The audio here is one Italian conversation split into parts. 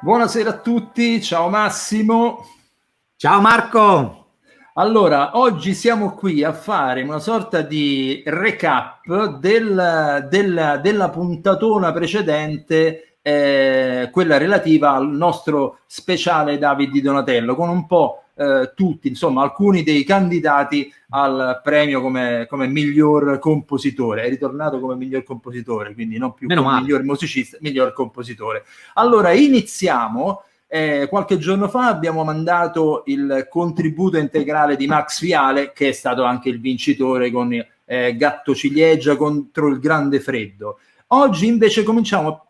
Buonasera a tutti, ciao Massimo. Ciao Marco. Allora, oggi siamo qui a fare una sorta di recap della puntatona precedente, quella relativa al nostro speciale David Di Donatello, con un po' tutti, insomma, alcuni dei candidati al premio come miglior compositore. È ritornato come miglior compositore, quindi non più come miglior musicista, miglior compositore. Allora, iniziamo. Qualche giorno fa abbiamo mandato il contributo integrale di Max Viale, che è stato anche il vincitore con Gatto Ciliegia contro il Grande Freddo. Oggi invece cominciamo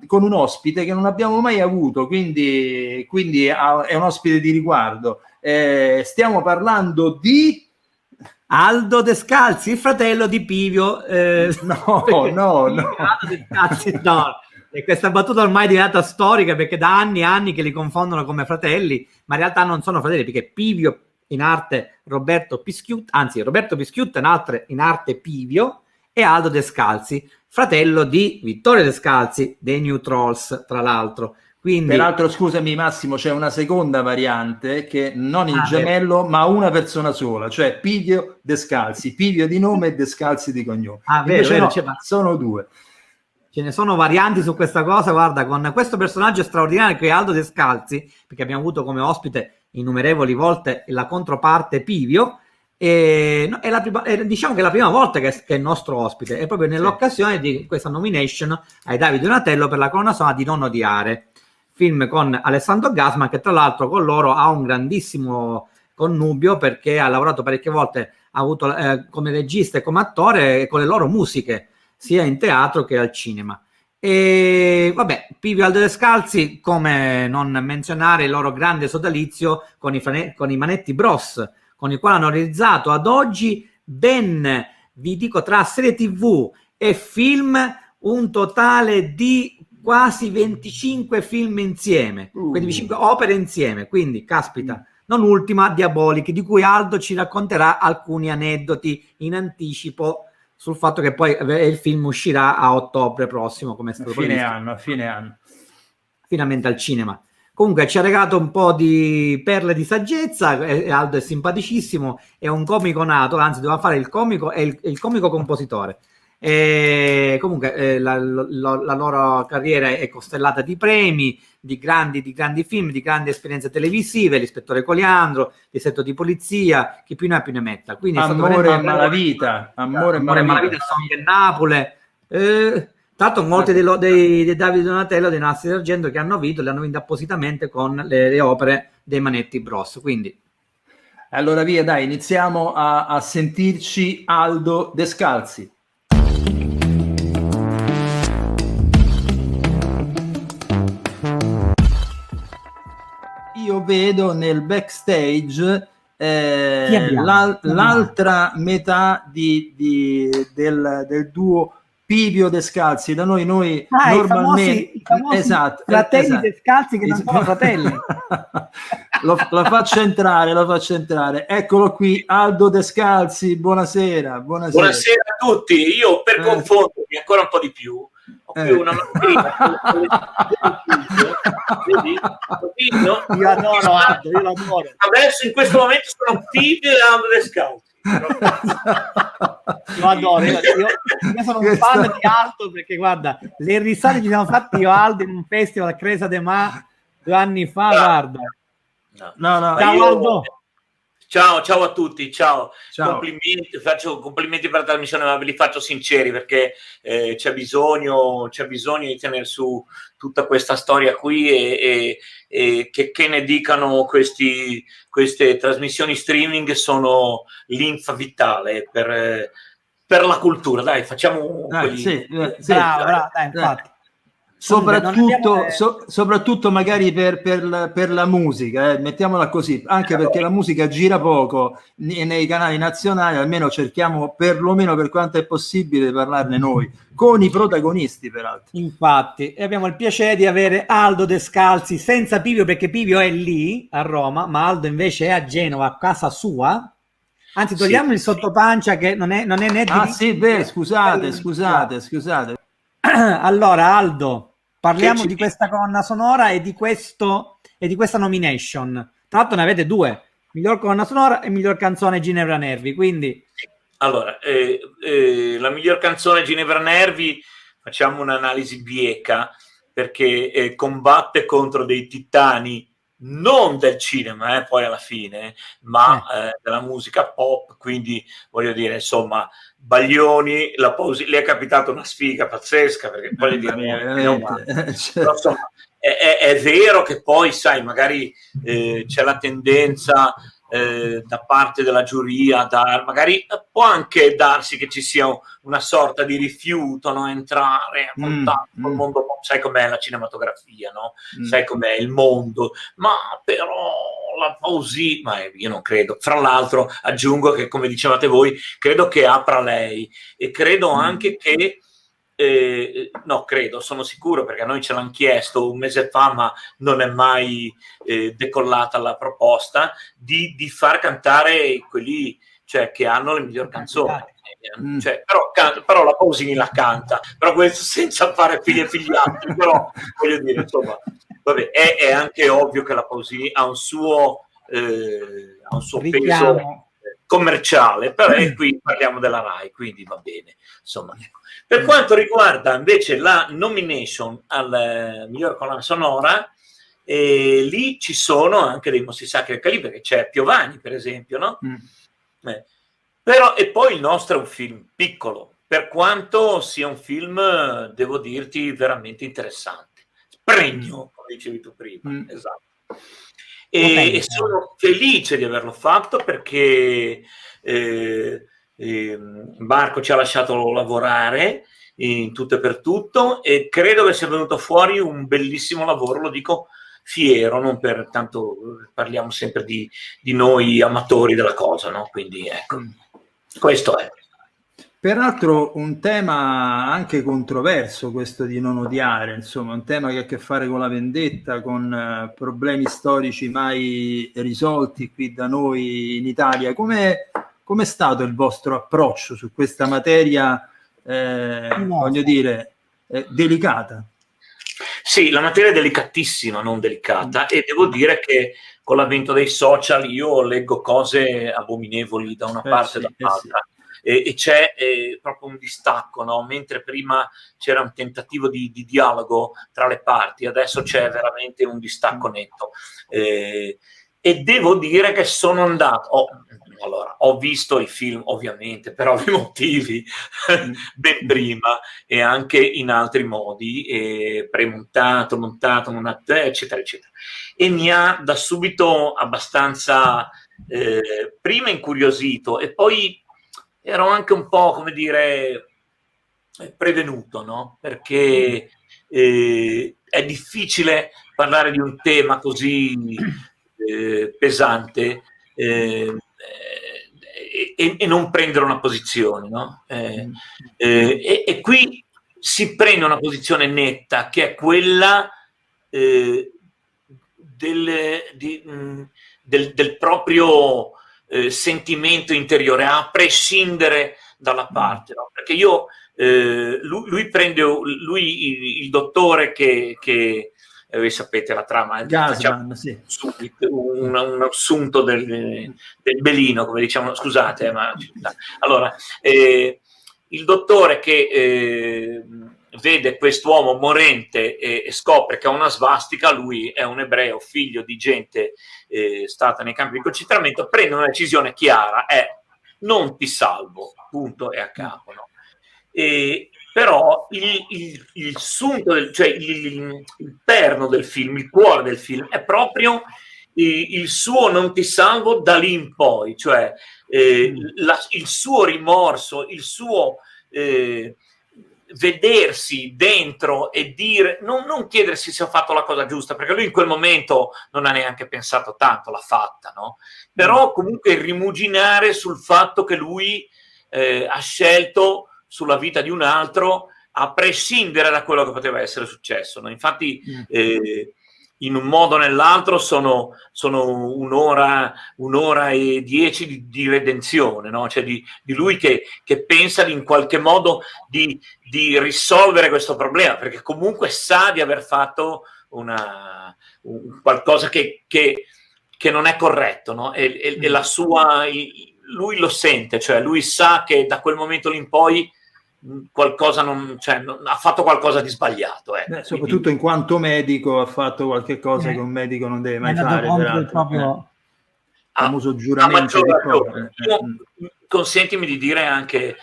con un ospite che non abbiamo mai avuto, quindi è un ospite di riguardo. Stiamo parlando di Aldo Descalzi, il fratello di Pivio. No. Aldo Descalzi, no. E questa battuta ormai è diventata storica perché da anni e anni che li confondono come fratelli, ma in realtà non sono fratelli, perché Pivio in arte Roberto Pischiutta in arte Pivio, e Aldo Descalzi, fratello di Vittorio Descalzi dei New Trolls, tra l'altro. Quindi, peraltro, scusami Massimo, c'è una seconda variante che non il gemello, ma una persona sola, cioè Pivio Descalzi, Pivio di nome e Descalzi di cognome. Sono due. Ce ne sono varianti su questa cosa, guarda, con questo personaggio straordinario che è Aldo Descalzi, perché abbiamo avuto come ospite innumerevoli volte la controparte Pivio, diciamo che è la prima volta che è il nostro ospite, è proprio nell'occasione di questa nomination ai David Donatello per la colonna sonora di Non odiare, film con Alessandro Gasman, che tra l'altro con loro ha un grandissimo connubio perché ha lavorato parecchie volte, ha avuto come regista e come attore con le loro musiche, sia in teatro che al cinema. E vabbè, Pivio e Aldo Descalzi, come non menzionare il loro grande sodalizio con i Manetti Bros, con il quale hanno realizzato ad oggi ben, vi dico, tra serie TV e film, un totale di quasi 25 film insieme, quindi 25 opere insieme, quindi caspita. Non ultima Diabolic, di cui Aldo ci racconterà alcuni aneddoti in anticipo sul fatto che poi il film uscirà a ottobre prossimo, come è stato previsto. A fine anno. Finalmente al cinema. Comunque ci ha regalato un po' di perle di saggezza, Aldo è simpaticissimo, è un comico nato, anzi doveva fare il comico e il comico compositore. E comunque la loro carriera è costellata di premi, di grandi film, di grandi esperienze televisive, l'ispettore Coliandro, Distretto di polizia, chi più ne ha più ne metta. Quindi Amore e malavita, Amore e malavita, Song e Napoli. Tanto molti dei David Donatello, dei Nastri d'Argento che hanno vinto, le hanno vinte appositamente con le opere dei Manetti Bros. Quindi allora via, dai, iniziamo a sentirci Aldo Descalzi. Io vedo nel backstage l'altra metà del duo Pivio Descalzi. Da noi normalmente i famosi fratelli Descalzi che non sono fratelli. lo faccio entrare. Eccolo qui, Aldo Descalzi. Buonasera a tutti. Io per confondermi ancora un po' di più ho qui una mascherina. Io adoro Aldo, io l'adoro. Adesso in questo momento sono Pivio e Aldo Descalzi. Lo adoro, io sono un fan di Aldo, perché guarda, le risate ci siamo fatti io Aldo in un festival a Cresa de Mar 2 anni fa, guarda. Ciao Aldo. Ciao a tutti, ciao. Faccio complimenti per la trasmissione, ma ve li faccio sinceri perché c'è bisogno di tenere su tutta questa storia qui e che ne dicano queste trasmissioni streaming sono linfa vitale per la cultura. Dai, facciamo bravo, dai, infatti. Soprattutto magari per la musica, mettiamola così, anche perché la musica gira poco nei canali nazionali, almeno cerchiamo perlomeno per quanto è possibile di parlarne noi, con i protagonisti peraltro. Infatti, e abbiamo il piacere di avere Aldo Descalzi senza Pivio, perché Pivio è lì a Roma, ma Aldo invece è a Genova, a casa sua. Anzi, togliamo il sottopancia che non è né di... scusate. Allora, Aldo, parliamo di questa colonna sonora e di questa nomination. Tra l'altro ne avete due, miglior colonna sonora e miglior canzone Ginevra Nervi, quindi... Allora, la miglior canzone Ginevra Nervi, facciamo un'analisi bieca, perché combatte contro dei titani non del cinema, poi alla fine, ma della musica pop, quindi voglio dire, insomma, Baglioni, le è capitata una sfiga pazzesca, perché voglio dire, però, insomma, è vero che poi, sai, magari c'è la tendenza da parte della giuria, magari può anche darsi che ci sia una sorta di rifiuto, no? Entrare a contatto col mondo, sai com'è la cinematografia, no? Sai com'è il mondo, ma però la Pausini, ma io non credo. Fra l'altro aggiungo che, come dicevate voi, credo che apra lei, e credo anche che no, sono sicuro, perché a noi ce l'hanno chiesto un mese fa, ma non è mai decollata la proposta di far cantare quelli, cioè, che hanno le migliori canzoni. Cioè, però la Pausini la canta, però questo senza fare figli e figliastri, però voglio dire, insomma, vabbè, è anche ovvio che la Pausini ha un suo peso commerciale, però qui parliamo della Rai, quindi va bene, insomma. Per quanto riguarda invece la nomination al miglior colonna sonora, lì ci sono anche dei mostri sacri del calibro, perché c'è Piovani, per esempio, no? Però, e poi il nostro è un film piccolo, per quanto sia un film, devo dirti, veramente interessante. Pregno, come dicevi tu prima, esatto. E sono felice di averlo fatto, perché Marco ci ha lasciato lavorare in tutto e per tutto, e credo che sia venuto fuori un bellissimo lavoro, lo dico fiero, non per tanto, parliamo sempre di noi amatori della cosa, no? Quindi ecco, questo è. Peraltro un tema anche controverso, questo di non odiare, insomma, un tema che ha a che fare con la vendetta, con problemi storici mai risolti qui da noi in Italia. Com'è stato il vostro approccio su questa materia, voglio dire, delicata? Sì, la materia è delicatissima, non delicata, e devo dire che con l'avvento dei social io leggo cose abominevoli da una parte e dall'altra. E c'è proprio un distacco, no? Mentre prima c'era un tentativo di dialogo tra le parti, adesso c'è veramente un distacco netto. E devo dire che sono andato... Allora, ho visto i film ovviamente per ovvi motivi ben prima, e anche in altri modi, premontato, montato, eccetera, eccetera. E mi ha da subito abbastanza prima incuriosito, e poi ero anche un po', come dire, prevenuto, no? Perché è difficile parlare di un tema così pesante e non prendere una posizione, no? E qui si prende una posizione netta, che è quella del proprio sentimento interiore, a prescindere dalla parte, no? Perché lui prende il dottore che voi sapete la trama, Gasman, sì. un assunto del belino, come diciamo, scusate, ma allora il dottore che vede quest'uomo morente e scopre che ha una svastica, lui è un ebreo, figlio di gente stata nei campi di concentramento, prende una decisione chiara, è non ti salvo, punto, e a capo, no? Però il sunto, cioè il perno del film, il cuore del film è proprio il suo non ti salvo da lì in poi, cioè il suo rimorso, il suo vedersi dentro e dire, non chiedersi se ho fatto la cosa giusta, perché lui in quel momento non ha neanche pensato tanto, l'ha fatta, no? Però comunque rimuginare sul fatto che lui ha scelto sulla vita di un altro, a prescindere da quello che poteva essere successo, no? Infatti in un modo o nell'altro sono un'ora e 10 di redenzione, no? Cioè di lui che pensa in qualche modo di risolvere questo problema, perché comunque sa di aver fatto qualcosa che non è corretto, no? E la sua, lui lo sente, cioè lui sa che da quel momento in poi qualcosa non ha fatto qualcosa di sbagliato. Soprattutto quindi, in quanto medico ha fatto qualche cosa che un medico non deve mai fare. Proprio famoso giuramento di consentimi di dire anche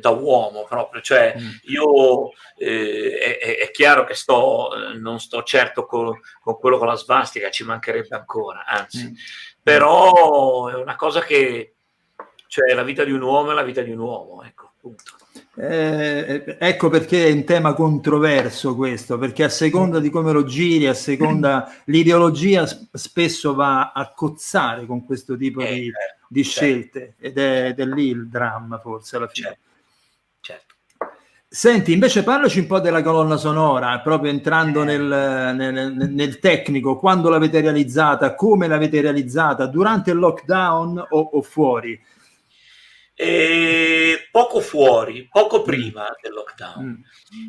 da uomo proprio, cioè io è chiaro che non sto certo con quello con la svastica, ci mancherebbe ancora, anzi, però è una cosa che, cioè, la vita di un uomo è la vita di un uomo, ecco, punto. Ecco perché è un tema controverso questo, perché a seconda di come lo giri, a seconda l'ideologia spesso va a cozzare con questo tipo di scelte, ed è lì il dramma forse alla fine. Certo. Senti, invece parlaci un po' della colonna sonora, proprio entrando nel tecnico. Quando l'avete realizzata, come l'avete realizzata, durante il lockdown o fuori? Poco fuori, poco prima del lockdown,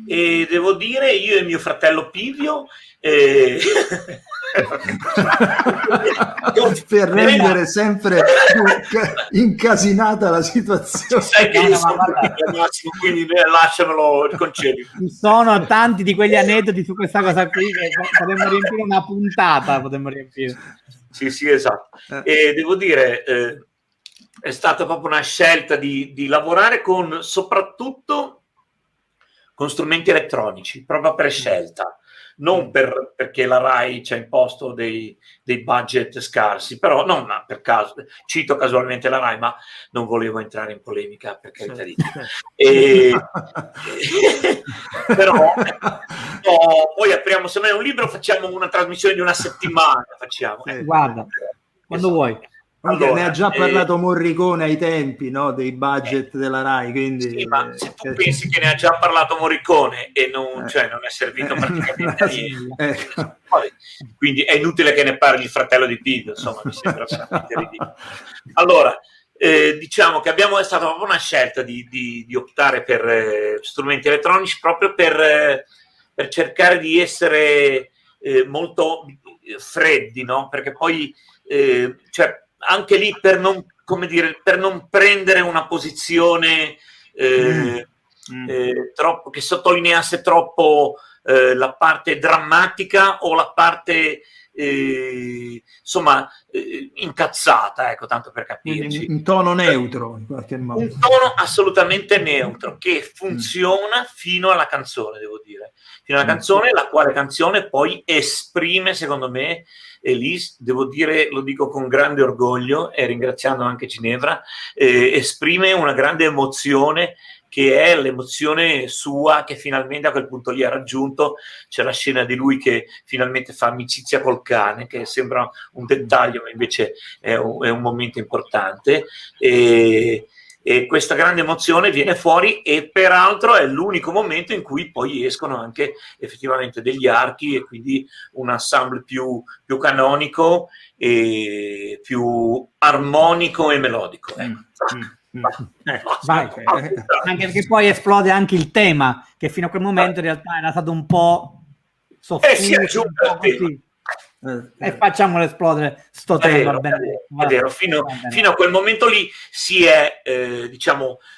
e devo dire, io e mio fratello Pivio per rendere sempre più incasinata la situazione. Sai che io sono Massimo, quindi lasciamelo, concedi. Ci sono tanti di quegli aneddoti su questa cosa qui che potremmo riempire una puntata, Sì, esatto. E devo dire, è stata proprio una scelta di lavorare soprattutto con strumenti elettronici, proprio per scelta, non perché la Rai ci ha imposto dei budget scarsi, però non per caso, cito casualmente la Rai, ma non volevo entrare in polemica, per carità di Dio. Però poi apriamo semmai un libro, facciamo una trasmissione di una settimana, guarda, quando vuoi. Allora, ne ha già parlato Morricone ai tempi, no, dei budget della Rai, quindi... Sì, ma se tu pensi che ne ha già parlato Morricone e non è servito praticamente a niente, quindi è inutile che ne parli il fratello di Pivio, insomma, mi sembra veramente ridicolo. Allora, diciamo che è stata proprio una scelta di optare per strumenti elettronici proprio per cercare di essere molto freddi, no? Perché poi, anche lì per non prendere una posizione troppo, che sottolineasse troppo la parte drammatica o la parte incazzata, ecco, tanto per capirci. Un tono neutro in qualche modo. Un tono assolutamente neutro che funziona fino alla canzone, devo dire. Fino alla canzone, la quale canzone poi esprime, secondo me, e lì devo dire, lo dico con grande orgoglio e ringraziando anche Ginevra, esprime una grande emozione, che è l'emozione sua che finalmente a quel punto lì ha raggiunto. C'è la scena di lui che finalmente fa amicizia col cane, che sembra un dettaglio ma invece è un momento importante, e questa grande emozione viene fuori, e peraltro è l'unico momento in cui poi escono anche effettivamente degli archi, e quindi un ensemble più canonico e più armonico e melodico. Vai. Anche perché poi esplode anche il tema, che fino a quel momento in realtà era stato un po' soffuso, e facciamolo esplodere sto tema. È vero. Fino a quel momento lì si è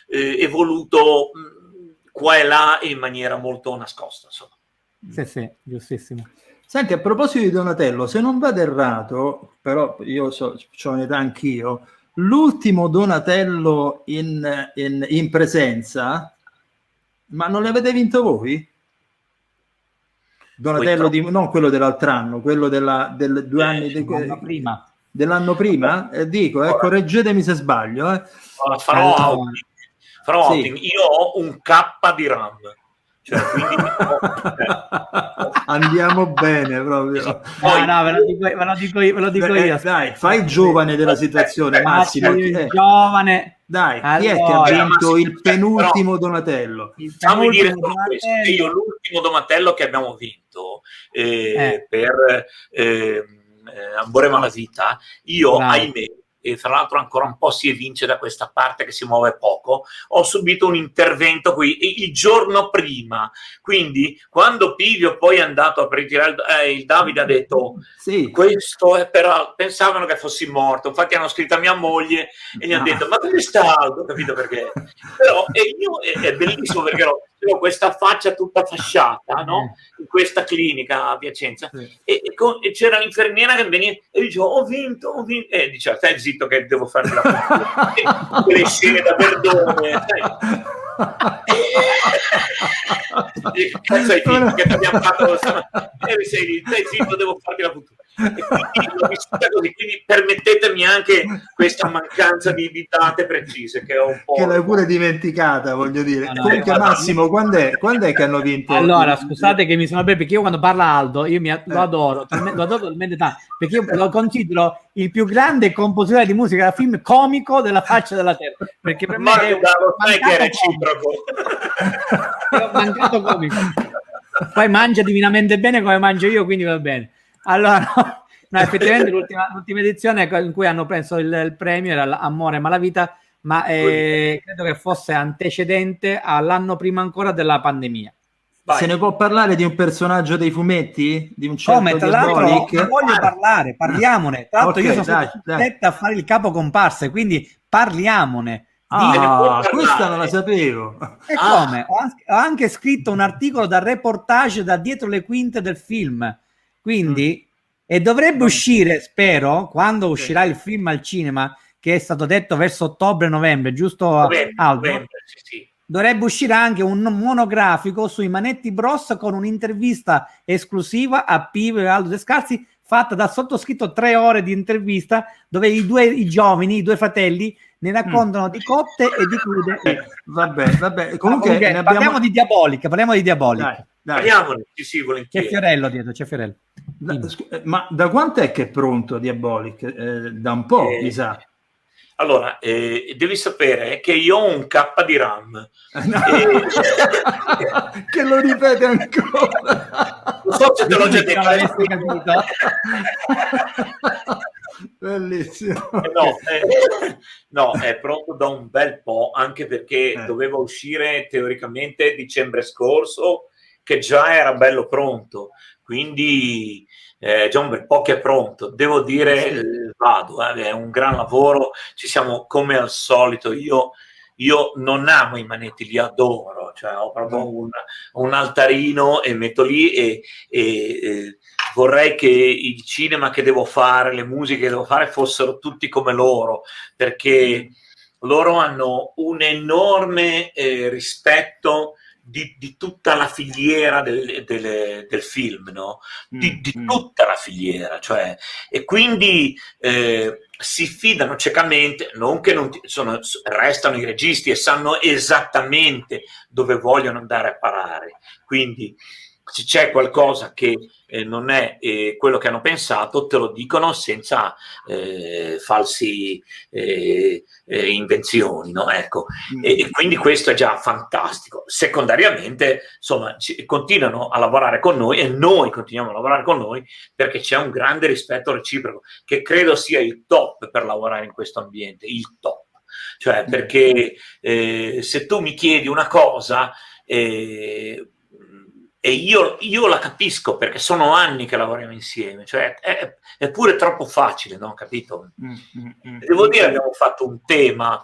evoluto qua e là in maniera molto nascosta, insomma. Sì, giustissimo. Senti, a proposito di Donatello, se non vado errato, però io c'ho un'età anch'io, l'ultimo Donatello in presenza, ma non l'avete vinto voi? Donatello non quello dell'altro anno, quello del 2 anni prima. Dell'anno prima? Correggetemi se sbaglio. Farò outing. Io ho un K di RAM, Cioè, quindi, andiamo bene proprio. No, ve lo dico io. Dai, fai il giovane della situazione, Massimo. Il giovane. Dai, allora, chi è che ha vinto il penultimo Donatello? Fammi dire solo questo, che io l'ultimo Donatello che abbiamo vinto per Amore Malavita, io ahimè, e fra l'altro ancora un po' si evince da questa parte che si muove poco, ho subito un intervento qui il giorno prima, quindi quando Pivio poi è andato a ritirare il Davide ha detto questo è pensavano che fossi morto, infatti hanno scritto a mia moglie e gli hanno detto ma dove sta Aldo, capito perché? Però è bellissimo perché ho questa faccia tutta fasciata, no? In questa clinica a Piacenza e c'era l'infermiera che veniva e diceva ho vinto e diceva stai zitto che devo farti la foto le scene da Verdone cazzo hai finto che ti abbiamo fatto stai zitto devo farti la foto e quindi l'ho vissuta così, quindi permettetemi anche questa mancanza di date precise che ho un po'... Che l'hai pure dimenticata, voglio dire. Comunque Massimo, quando è che hanno vinto? Allora, scusate che mi sono perché io quando parla Aldo, lo adoro talmente tanto, perché io lo considero il più grande compositore di musica da film comico della faccia della terra, perché per me è lo sai che è reciproco. È un mancato comico. Poi mangia divinamente bene come mangio io, quindi va bene. Allora, no, effettivamente l'ultima edizione in cui hanno preso il premio era Amore Malavita, ma credo che fosse antecedente all'anno prima ancora della pandemia. Vai. Se ne può parlare di un personaggio dei fumetti? Di un certo Come, tra l'altro, ne voglio parlare, parliamone. Tra l'altro io sono stato costretto a fare il capo comparse, quindi parliamone. Questa non la sapevo. E come? Ho anche scritto un articolo da reportage da dietro le quinte del film. Quindi, e dovrebbe uscire, spero, quando uscirà il film al cinema, che è stato detto verso ottobre-novembre, giusto Aldo? Sì. Dovrebbe uscire anche un monografico sui Manetti Bros con un'intervista esclusiva a Pivio e Aldo Descalzi, fatta da sottoscritto 3 ore di intervista, dove i due fratelli ne raccontano di cotte e di crude. Vabbè. Comunque parliamo di Diabolic. Dai. Parliamone, sì, volentieri. C'è Fiorello dietro, c'è Fiorello. Ma da quanto è che è pronto Diabolic? Da un po', mi sa. Allora, devi sapere che io ho un K di RAM. Che lo ripete ancora. Non so se te l'ho già detto. Bellissimo. No, è pronto da un bel po', anche perché doveva uscire teoricamente dicembre scorso, che già era bello pronto. Quindi già un bel po' che è pronto, devo dire è un gran lavoro, ci siamo come al solito, io non amo i manetti, li adoro, cioè ho proprio un altarino e metto lì e vorrei che il cinema che devo fare, le musiche che devo fare fossero tutti come loro, perché loro hanno un enorme rispetto di tutta la filiera del film, no? Di tutta la filiera, cioè, e quindi si fidano ciecamente, non che restano i registi e sanno esattamente dove vogliono andare a parare, quindi se c'è qualcosa che non è quello che hanno pensato, te lo dicono senza falsi invenzioni, no? Ecco. E quindi questo è già fantastico. Secondariamente, insomma, continuano a lavorare con noi e noi continuiamo a lavorare con noi perché c'è un grande rispetto reciproco che credo sia il top per lavorare in questo ambiente, il top. Cioè, perché se tu mi chiedi una cosa e io la capisco perché sono anni che lavoriamo insieme, cioè è pure troppo facile, no? Capito? Devo dire, abbiamo fatto un tema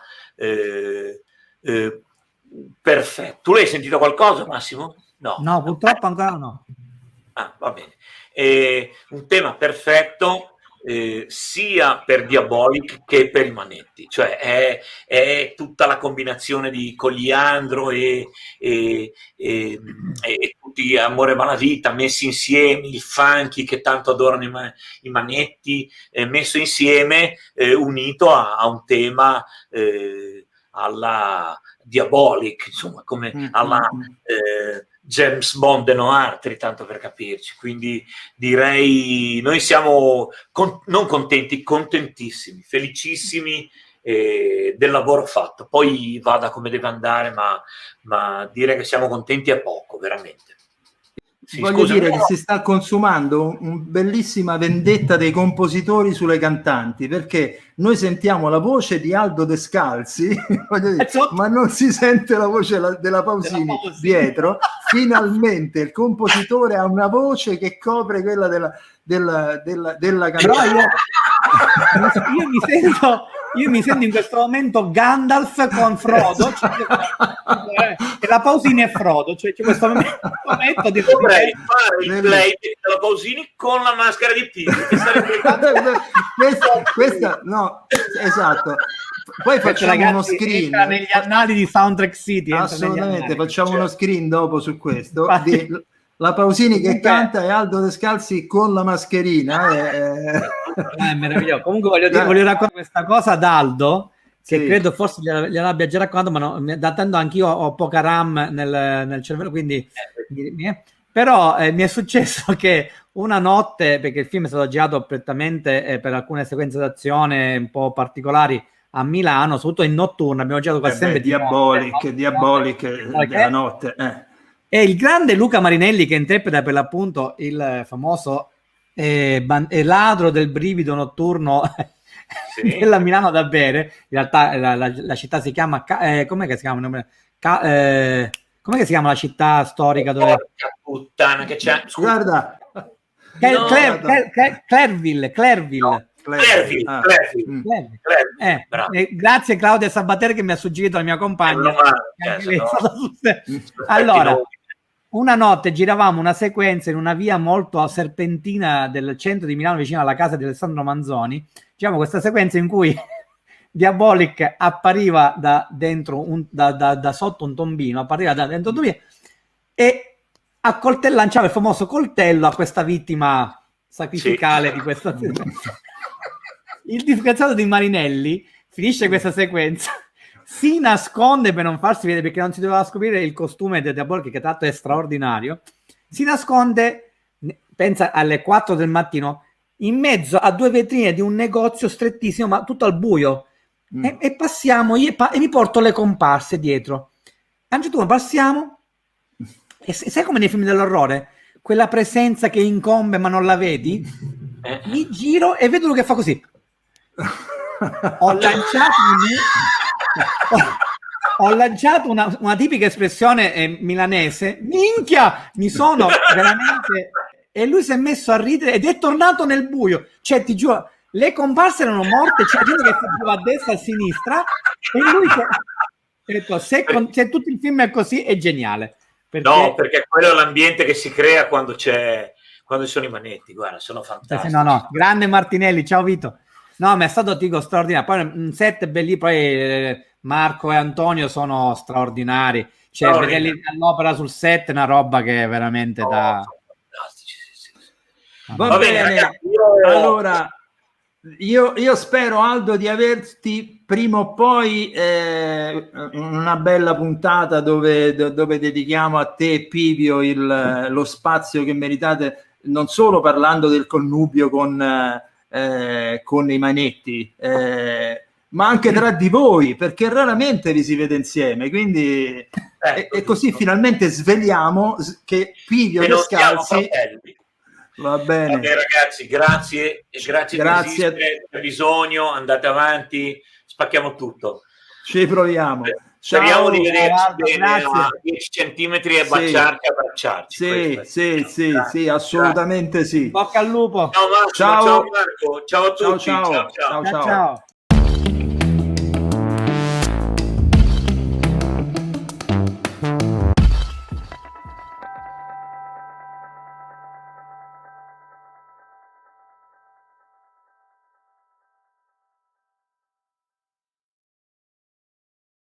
perfetto. Tu l'hai sentito qualcosa, Massimo? No, purtroppo ancora no. Va bene. Un tema perfetto sia per Diabolic che per i Manetti, cioè è tutta la combinazione di Coliandro e tutti Amore Malavita messi insieme, il funky che tanto adorano i Manetti, messo insieme, unito a un tema alla Diabolic, insomma, come alla James Bond e noir, tanto per capirci. Quindi direi noi siamo non contenti, contentissimi, felicissimi del lavoro fatto. Poi vada come deve andare, ma dire che siamo contenti è poco, veramente. Sì, voglio dire che si sta consumando una bellissima vendetta dei compositori sulle cantanti, perché noi sentiamo la voce di Aldo Descalzi, ma non si sente la voce della Pausini dietro. Finalmente il compositore ha una voce che copre quella della canzone. Io mi sento in questo momento Gandalf con Frodo, e la Pausini è Frodo, cioè c'è questo momento di dovrei fare il play della Pausini con la maschera di Pino, che sarebbe questa no, esatto. Poi facciamo uno screen negli annali di Soundtrack City, assolutamente, facciamo uno screen dopo su questo di la Pausini che canta e Aldo Descalzi con la mascherina. È meraviglioso. Comunque voglio raccontare questa cosa ad Aldo, che credo forse gliel'abbia già raccontato, ma no, datando anch'io ho poca RAM nel cervello, quindi però mi è successo che una notte, perché il film è stato girato prettamente per alcune sequenze d'azione un po' particolari a Milano, soprattutto in notturna, abbiamo girato quasi sempre Diabolic della notte. E il grande Luca Marinelli, che interpreta per l'appunto il famoso ladro del brivido notturno della Milano da bere, in realtà la città si chiama com'è che si chiama? Com'è che si chiama la città storica dove... Porca puttana che c'è, guarda, Clairville. Grazie Claudia Sabater che mi ha suggerito la mia compagna. Allora, una notte giravamo una sequenza in una via molto serpentina del centro di Milano, vicino alla casa di Alessandro Manzoni. Diciamo questa sequenza in cui Diabolic appariva da dentro da sotto un tombino, appariva da dentro un tombino e lanciava il famoso coltello a questa vittima sacrificale di questa sequenza. Il disgraziato di Marinelli finisce questa sequenza, si nasconde per non farsi vedere, perché non si doveva scoprire il costume di Diabolic, che tra l'altro è straordinario. Si nasconde, pensa, alle 4 del mattino in mezzo a 2 vetrine di un negozio strettissimo, ma tutto al buio. E passiamo e mi porto le comparse dietro. A un certo punto passiamo e sai come nei film dell'orrore, quella presenza che incombe ma non la vedi? Mi giro e vedo lui che fa così. Ho lanciato una tipica espressione milanese, minchia, mi sono veramente, e lui si è messo a ridere ed è tornato nel buio, cioè ti giuro, le comparse erano morte, c'è gente che fuggiva a destra e a sinistra e lui detto, se tutto il film è così è geniale, perché quello è l'ambiente che si crea quando sono i manetti, guarda, sono fantastici. No, grande Martinelli, ciao Vito. No, ma è stato Tico straordinario. Poi un set belli, poi Marco e Antonio sono straordinari. Cioè, vederli all'opera sul set è una roba che è veramente fantastici. Sì. Va bene, ragazzi, allora io spero, Aldo, di averti prima o poi una bella puntata dove dedichiamo a te e Pivio lo spazio che meritate, non solo parlando del connubio con i manetti, ma anche tra di voi, perché raramente vi si vede insieme, quindi e così finalmente sveliamo che Pivio Descalzi va bene. Vabbè, ragazzi, grazie c'è bisogno, andate avanti, spacchiamo tutto, ci proviamo. Speriamo di vederci bene a 10 centimetri e baciarci, abbracciarci. Sì, assolutamente sì. Bocca al lupo. Ciao Marco, ciao a tutti. Ciao.